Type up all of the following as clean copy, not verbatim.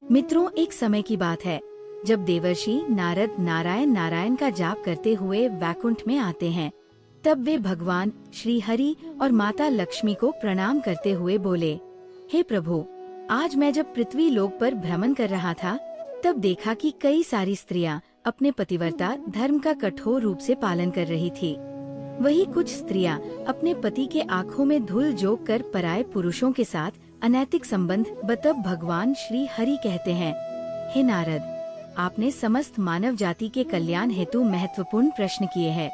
मित्रों, एक समय की बात है जब देवर्षि नारद नारायण नारायण का जाप करते हुए वैकुंठ में आते हैं। तब वे भगवान श्री हरि और माता लक्ष्मी को प्रणाम करते हुए बोले, हे प्रभु, आज मैं जब पृथ्वी लोक पर भ्रमण कर रहा था तब देखा कि कई सारी स्त्रियां अपने पतिव्रता धर्म का कठोर रूप से पालन कर रही थी। वही कुछ स्त्रियां अपने पति के आंखों में धूल झोंक कर पराये पुरुषों के साथ अनैतिक संबंध तब भगवान श्री हरि कहते हैं, हे नारद, आपने समस्त मानव जाति के कल्याण हेतु महत्वपूर्ण प्रश्न किए हैं,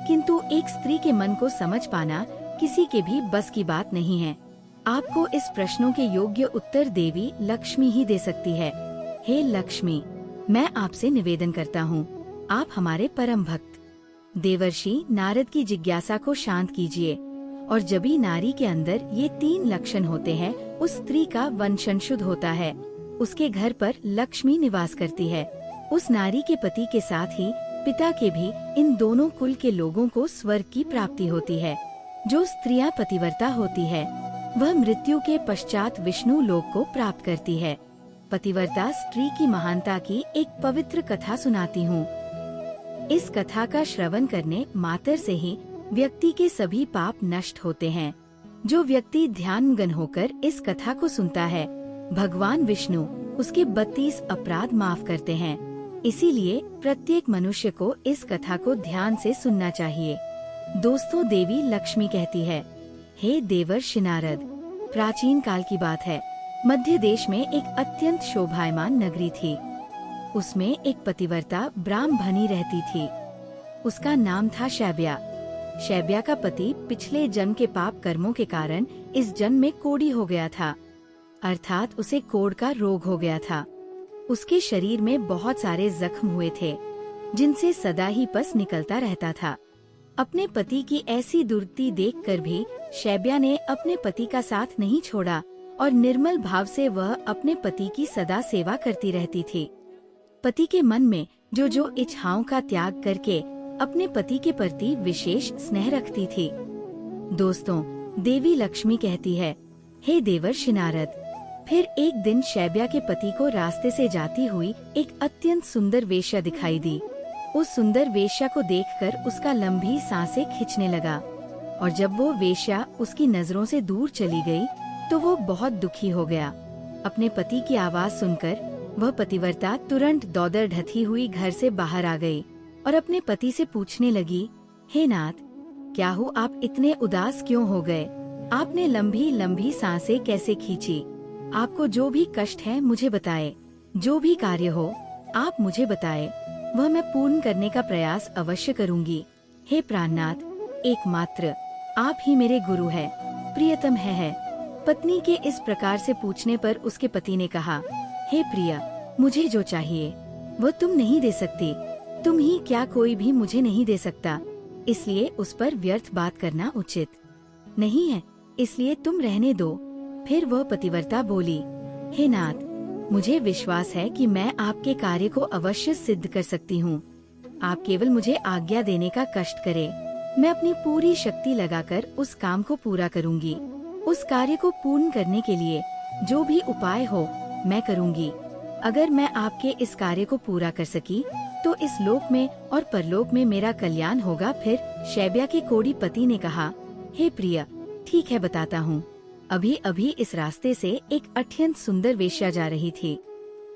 किंतु एक स्त्री के मन को समझ पाना किसी के भी बस की बात नहीं है। आपको इस प्रश्नों के योग्य उत्तर देवी लक्ष्मी ही दे सकती है। हे लक्ष्मी, मैं आपसे निवेदन करता हूँ, आप हमारे परम भक्त देवर्षि नारद की जिज्ञासा को शांत कीजिए। और जब भी नारी के अंदर ये 3 लक्षण होते हैं, उस स्त्री का वंशन शुद्ध होता है, उसके घर पर लक्ष्मी निवास करती है। उस नारी के पति के साथ ही पिता के भी इन दोनों कुल के लोगों को स्वर्ग की प्राप्ति होती है। जो स्त्रियां पतिव्रता होती है वह मृत्यु के पश्चात विष्णु लोक को प्राप्त करती है। पतिव्रता स्त्री की महानता की एक पवित्र कथा सुनाती हूँ। इस कथा का श्रवण करने मात्र से ही व्यक्ति के सभी पाप नष्ट होते हैं। जो व्यक्ति ध्यानमग्न होकर इस कथा को सुनता है, भगवान विष्णु उसके 32 अपराध माफ करते हैं। इसीलिए प्रत्येक मनुष्य को इस कथा को ध्यान से सुनना चाहिए। दोस्तों, देवी लक्ष्मी कहती है, हे देवर्षि नारद, प्राचीन काल की बात है। मध्य देश में एक अत्यंत शोभायमान नगरी थी। उसमें एक पतिव्रता ब्राह्मणी रहती थी। उसका नाम था शैब्या। शैब्या का पति पिछले जन्म के पाप कर्मों के कारण इस जन्म में कोढ़ी हो गया था, अर्थात उसे कोढ़ का रोग हो गया था। उसके शरीर में बहुत सारे जख्म हुए थे, जिनसे सदा ही पस निकलता रहता था। अपने पति की ऐसी दुर्गति देखकर भी शैब्या ने अपने पति का साथ नहीं छोड़ा और निर्मल भाव से वह अपने पति की सदा सेवा करती रहती थी। पति के मन में जो इच्छाओं का त्याग करके अपने पति के प्रति विशेष स्नेह रखती थी। दोस्तों, देवी लक्ष्मी कहती है, हे देवर्षि नारद, फिर एक दिन शैब्या के पति को रास्ते से जाती हुई एक अत्यंत सुंदर वेश्या दिखाई दी। उस सुंदर वेश्या को देखकर उसका लंबी सांसें खींचने लगा, और जब वो वेश्या उसकी नजरों से दूर चली गई तो वो बहुत दुखी हो गया। अपने पति की आवाज सुनकर वह पतिव्रता तुरंत दौड़ ढती हुई घर से बाहर आ गई और अपने पति से पूछने लगी, हे नाथ, क्या हो, आप इतने उदास क्यों हो गए? आपने लंबी लंबी सांसें कैसे खींची? आपको जो भी कष्ट है मुझे बताए। जो भी कार्य हो आप मुझे बताए, वह मैं पूर्ण करने का प्रयास अवश्य करूंगी। हे प्राणनाथ, एकमात्र आप ही मेरे गुरु है, प्रियतम है। पत्नी के इस प्रकार से पूछने पर उसके पति ने कहा, हे प्रिय, मुझे जो चाहिए वो तुम नहीं दे सकती। तुम ही क्या, कोई भी मुझे नहीं दे सकता, इसलिए उस पर व्यर्थ बात करना उचित नहीं है, इसलिए तुम रहने दो। फिर वह पतिव्रता बोली, हे नाथ, मुझे विश्वास है कि मैं आपके कार्य को अवश्य सिद्ध कर सकती हूँ। आप केवल मुझे आज्ञा देने का कष्ट करें, मैं अपनी पूरी शक्ति लगाकर उस काम को पूरा करूँगी। उस कार्य को पूर्ण करने के लिए जो भी उपाय हो मैं करूँगी। अगर मैं आपके इस कार्य को पूरा कर सकी तो इस लोक में और परलोक में मेरा कल्याण होगा। फिर शैब्या के कोढ़ी पति ने कहा, हे प्रिय, ठीक है, बताता हूँ। अभी अभी इस रास्ते से एक अत्यंत सुंदर वेश्या जा रही थी।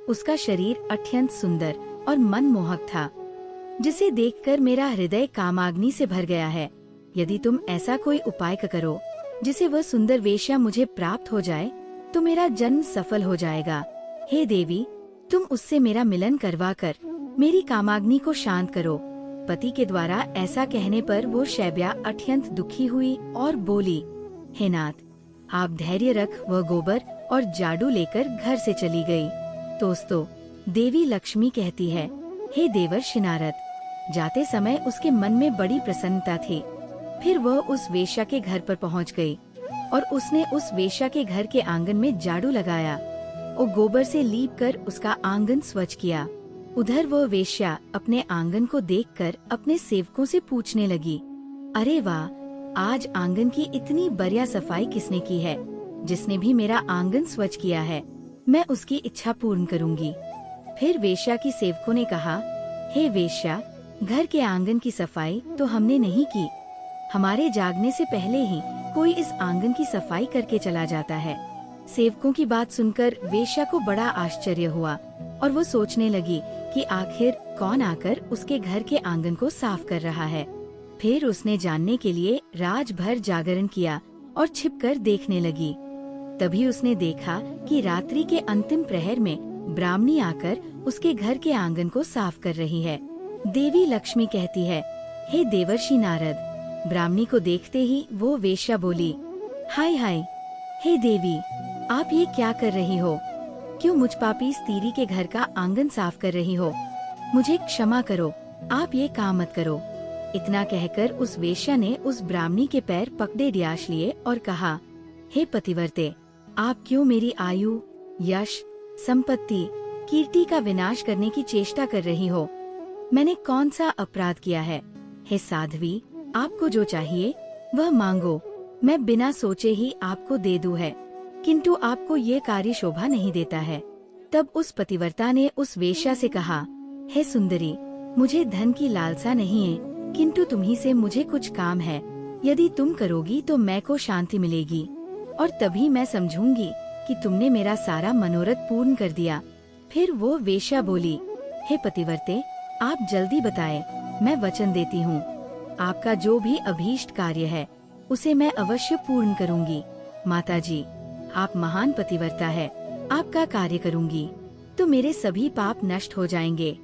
उसका शरीर अत्यंत सुंदर और मनमोहक था, जिसे देखकर मेरा हृदय कामाग्नि से भर गया है। यदि तुम ऐसा कोई उपाय करो जिसे वह सुंदर वेश्या मुझे प्राप्त हो जाए तो मेरा जन्म सफल हो जाएगा। हे देवी, तुम उससे मेरा मिलन करवाकर मेरी कामाग्नि को शांत करो। पति के द्वारा ऐसा कहने पर वो शैब्या अत्यंत दुखी हुई और बोली, हे नाथ, आप धैर्य रख। वह गोबर और झाड़ू लेकर घर से चली गई। दोस्तों, देवी लक्ष्मी कहती है, हे देवर्षि नारद, जाते समय उसके मन में बड़ी प्रसन्नता थी। फिर वह उस वेश्या के घर पर पहुंच गई और उसने उस वेश्या के घर के आंगन में झाड़ू लगाया और गोबर से लीपकर उसका आंगन स्वच्छ किया। उधर वह वेश्या अपने आंगन को देखकर अपने सेवकों से पूछने लगी, अरे वाह, आज आंगन की इतनी बढ़िया सफाई किसने की है? जिसने भी मेरा आंगन स्वच्छ किया है। मैं उसकी इच्छा पूर्ण करूंगी। फिर वेश्या की सेवकों ने कहा, हे वेश्या, घर के आंगन की सफाई तो हमने नहीं की। हमारे जागने से पहले ही कोई इस आंगन की सफाई करके चला जाता है। सेवकों की बात सुनकर वेश्या को बड़ा आश्चर्य हुआ और वो सोचने लगी कि आखिर कौन आकर उसके घर के आंगन को साफ कर रहा है। फिर उसने जानने के लिए रात भर जागरण किया और छिपकर देखने लगी। तभी उसने देखा कि रात्रि के अंतिम प्रहर में ब्राह्मणी आकर उसके घर के आंगन को साफ कर रही है। देवी लक्ष्मी कहती है, हे देवर्षि नारद। ब्राह्मणी को देखते ही वो वेश्या बोली, हाय हाय, हे देवी, आप ये क्या कर रही हो? क्यों मुझ पापी स्त्री के घर का आंगन साफ कर रही हो? मुझे क्षमा करो, आप ये काम मत करो। इतना कहकर उस वेश्या ने उस ब्राह्मणी के पैर पकड़े ड्याश लिए और कहा, हे पतिव्रते, आप क्यों मेरी आयु, यश, संपत्ति, कीर्ति का विनाश करने की चेष्टा कर रही हो? मैंने कौन सा अपराध किया है? हे साध्वी, आपको जो चाहिए वह मांगो, मैं बिना सोचे ही आपको दे दूं है, किंतु आपको ये कार्य शोभा नहीं देता है। तब उस पतिव्रता ने उस वेश्या से कहा, हे सुंदरी, मुझे धन की लालसा नहीं है, किंतु तुम्ही से मुझे कुछ काम है। यदि तुम करोगी तो मैं को शांति मिलेगी और तभी मैं समझूंगी कि तुमने मेरा सारा मनोरथ पूर्ण कर दिया। फिर वो वेश्या बोली, हे पतिव्रते, आप जल्दी बताएं, मैं वचन देती हूँ, आपका जो भी अभीष्ट कार्य है उसे मैं अवश्य पूर्ण करूँगी। माताजी, आप महान पतिव्रता है, आपका कार्य करूँगी तो मेरे सभी पाप नष्ट हो जाएंगे।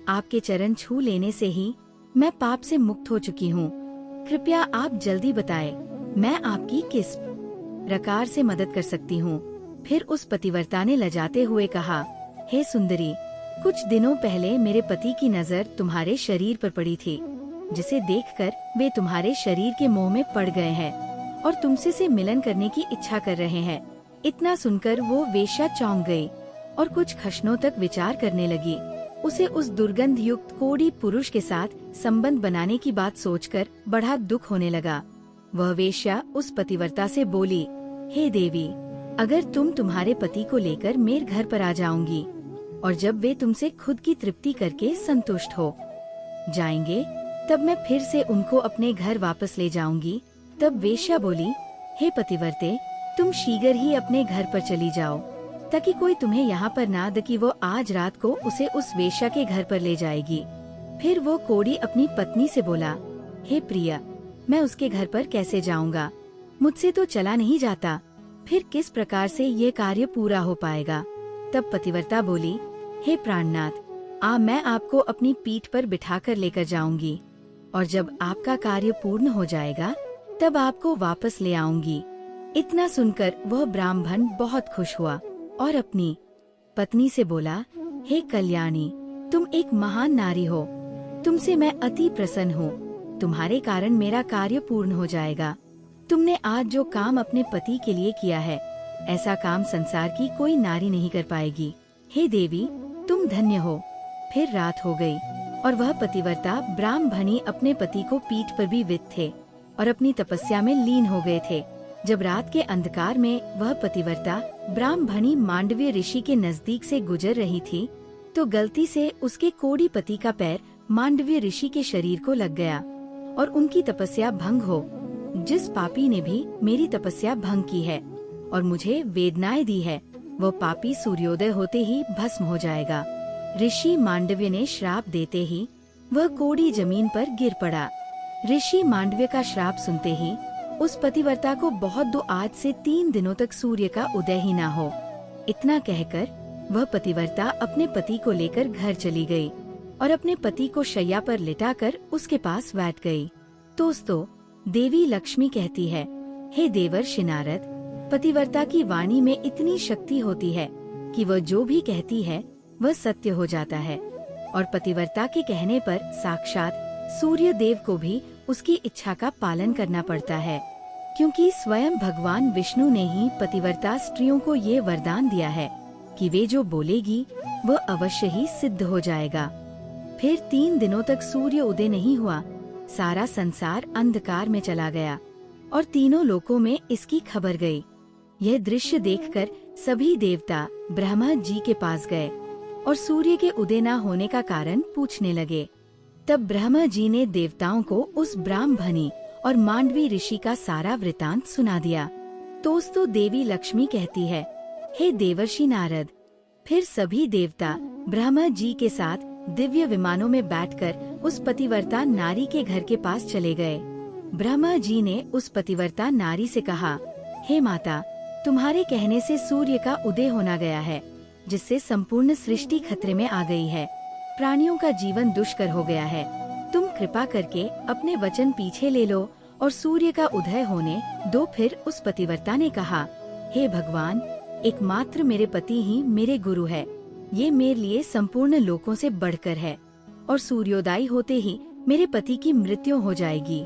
आपके चरण छू लेने से ही मैं पाप से मुक्त हो चुकी हूँ। कृपया आप जल्दी बताएं, मैं आपकी किस प्रकार से मदद कर सकती हूँ? फिर उस पतिव्रता ने लजाते हुए कहा, हे सुंदरी, कुछ दिनों पहले मेरे पति की नजर तुम्हारे शरीर पर पड़ी थी, जिसे देखकर वे तुम्हारे शरीर के मोह में पड़ गए हैं और तुमसे से मिलन करने की इच्छा कर रहे हैं। इतना सुनकर वो वेश्या चौंक गई और कुछ क्षणों तक विचार करने लगी। उसे उस दुर्गंध युक्त कोढ़ी पुरुष के साथ संबंध बनाने की बात सोचकर बड़ा दुख होने लगा। वह वेश्या उस पतिव्रता से बोली, हे देवी, अगर तुम तुम्हारे पति को लेकर मेरे घर पर आ जाओगी और जब वे तुमसे खुद की तृप्ति करके संतुष्ट हो जाएंगे तब मैं फिर से उनको अपने घर वापस ले जाऊंगी। तब वेश्या बोली, हे पतिव्रते, तुम शीघ्र ही अपने घर पर चली जाओ ताकि कोई तुम्हें यहाँ पर ना देखे कि वो आज रात को उसे उस वेश्या के घर पर ले जाएगी। फिर वो कोढ़ी अपनी पत्नी से बोला, हे प्रिया, मैं उसके घर पर कैसे जाऊंगा? मुझसे तो चला नहीं जाता, फिर किस प्रकार से ये कार्य पूरा हो पाएगा? तब पतिव्रता बोली, हे प्राणनाथ, मैं आपको अपनी पीठ पर बिठाकर लेकर जाऊंगी और जब आपका कार्य पूर्ण हो जाएगा तब आपको वापस ले आऊंगी। इतना सुनकर वह ब्राह्मण बहुत खुश हुआ और अपनी पत्नी से बोला, हे कल्याणी, तुम एक महान नारी हो, तुमसे मैं अति प्रसन्न हूँ। तुम्हारे कारण मेरा कार्य पूर्ण हो जाएगा। तुमने आज जो काम अपने पति के लिए किया है, ऐसा काम संसार की कोई नारी नहीं कर पाएगी। हे देवी, तुम धन्य हो। फिर रात हो गई और वह पतिव्रता ब्राह्मणी अपने पति को पीठ पर भी विद थे और अपनी तपस्या में लीन हो गए थे। जब रात के अंधकार में वह पतिव्रता ब्राह्मणी मांडव्य ऋषि के नजदीक से गुजर रही थी तो गलती से उसके कोढ़ी पति का पैर मांडव्य ऋषि के शरीर को लग गया और उनकी तपस्या भंग हो। जिस पापी ने भी मेरी तपस्या भंग की है और मुझे वेदनाएं दी है, वह पापी सूर्योदय होते ही भस्म हो जाएगा। ऋषि मांडव्य ने श्राप देते ही वह कोढ़ी जमीन पर गिर पड़ा। ऋषि मांडव्य का श्राप सुनते ही उस पतिव्रता को बहुत दो आज से 3 दिनों तक सूर्य का उदय ही ना हो। इतना कहकर वह पतिव्रता अपने पति को लेकर घर चली गई और अपने पति को शैया पर लिटाकर उसके पास बैठ गई। दोस्तों, देवी लक्ष्मी कहती है, हे देवर्षि नारद, पतिव्रता की वाणी में इतनी शक्ति होती है कि वह जो भी कहती है वह सत्य हो जाता है और पतिव्रता के कहने पर साक्षात सूर्य देव को भी उसकी इच्छा का पालन करना पड़ता है, क्योंकि स्वयं भगवान विष्णु ने ही पतिव्रता स्त्रियों को ये वरदान दिया है कि वे जो बोलेगी वह अवश्य ही सिद्ध हो जाएगा। फिर 3 दिनों तक सूर्य उदय नहीं हुआ। सारा संसार अंधकार में चला गया और तीनों लोकों में इसकी खबर गई। यह दृश्य देखकर सभी देवता ब्रह्मा जी के पास गए और सूर्य के उदय न होने का कारण पूछने लगे। तब ब्रह्मा जी ने देवताओं को उस ब्राह्मणी और मांडवी ऋषि का सारा वृतांत सुना दिया। दोस्तों, देवी लक्ष्मी कहती है, हे देवर्षि नारद। फिर सभी देवता ब्रह्मा जी के साथ दिव्य विमानों में बैठकर उस पतिव्रता नारी के घर के पास चले गए। ब्रह्मा जी ने उस पतिव्रता नारी से कहा, हे माता, तुम्हारे कहने से सूर्य का उदय होना गया है, जिससे संपूर्ण सृष्टि खतरे में आ गई है। प्राणियों का जीवन दुष्कर हो गया है। तुम कृपा करके अपने वचन पीछे ले लो और सूर्य का उदय होने दो। फिर उस पतिव्रता ने कहा, हे भगवान, एकमात्र मेरे पति ही मेरे गुरु है। ये मेरे लिए संपूर्ण लोकों से बढ़कर है और सूर्योदय होते ही मेरे पति की मृत्यु हो जाएगी,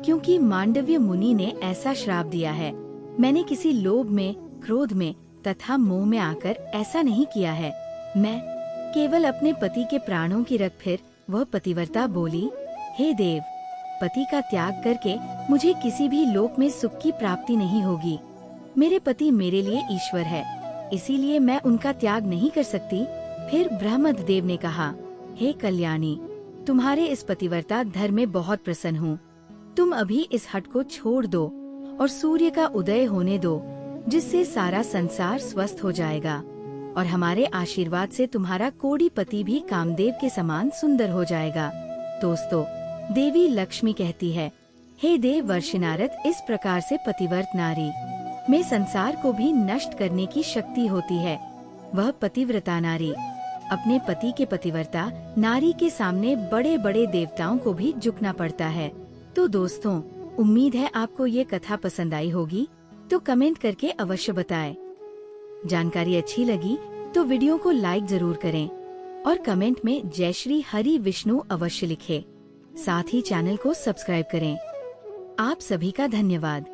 क्योंकि मांडव्य मुनि ने ऐसा श्राप दिया है। मैंने किसी लोभ में, क्रोध में तथा मोह में आकर ऐसा नहीं किया है। मैं केवल अपने पति के प्राणों की रख। फिर वह पतिव्रता बोली, हे देव, पति का त्याग करके मुझे किसी भी लोक में सुख की प्राप्ति नहीं होगी। मेरे पति मेरे लिए ईश्वर है, इसीलिए मैं उनका त्याग नहीं कर सकती। फिर ब्रह्मदेव ने कहा, हे कल्याणी, तुम्हारे इस पतिव्रता धर्म में बहुत प्रसन्न हूँ। तुम अभी इस हट को छोड़ दो और सूर्य का उदय होने दो, जिससे सारा संसार स्वस्थ हो जाएगा और हमारे आशीर्वाद से तुम्हारा कोटिपति भी कामदेव के समान सुंदर हो जाएगा। दोस्तों, देवी लक्ष्मी कहती है, हे देव वर्षि नारद, इस प्रकार से पतिव्रत नारी में संसार को भी नष्ट करने की शक्ति होती है। वह पतिव्रता नारी अपने पति के पतिव्रता नारी के सामने बड़े बड़े देवताओं को भी झुकना पड़ता है। तो दोस्तों, उम्मीद है आपको ये कथा पसंद आई होगी, तो कमेंट करके अवश्य बताएं। जानकारी अच्छी लगी तो वीडियो को लाइक जरूर करें और कमेंट में जय श्री हरि विष्णु अवश्य लिखें। साथ ही चैनल को सब्सक्राइब करें। आप सभी का धन्यवाद।